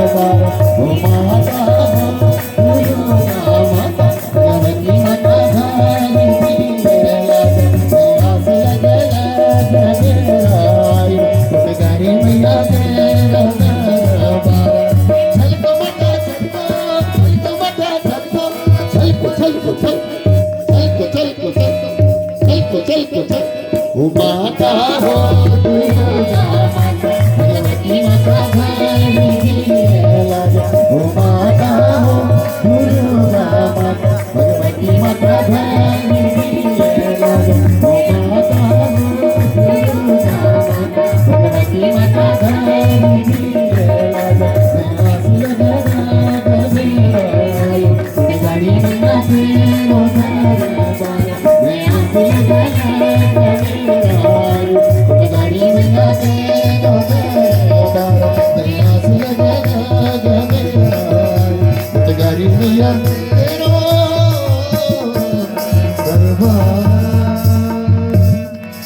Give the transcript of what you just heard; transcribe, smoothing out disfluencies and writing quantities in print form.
माता हो दुर्गा माता भगवती माता ओ माता हो दुर्गा माता भगवती माता ओ माता हो दुर्गा माता भगवती माता Garimia, pero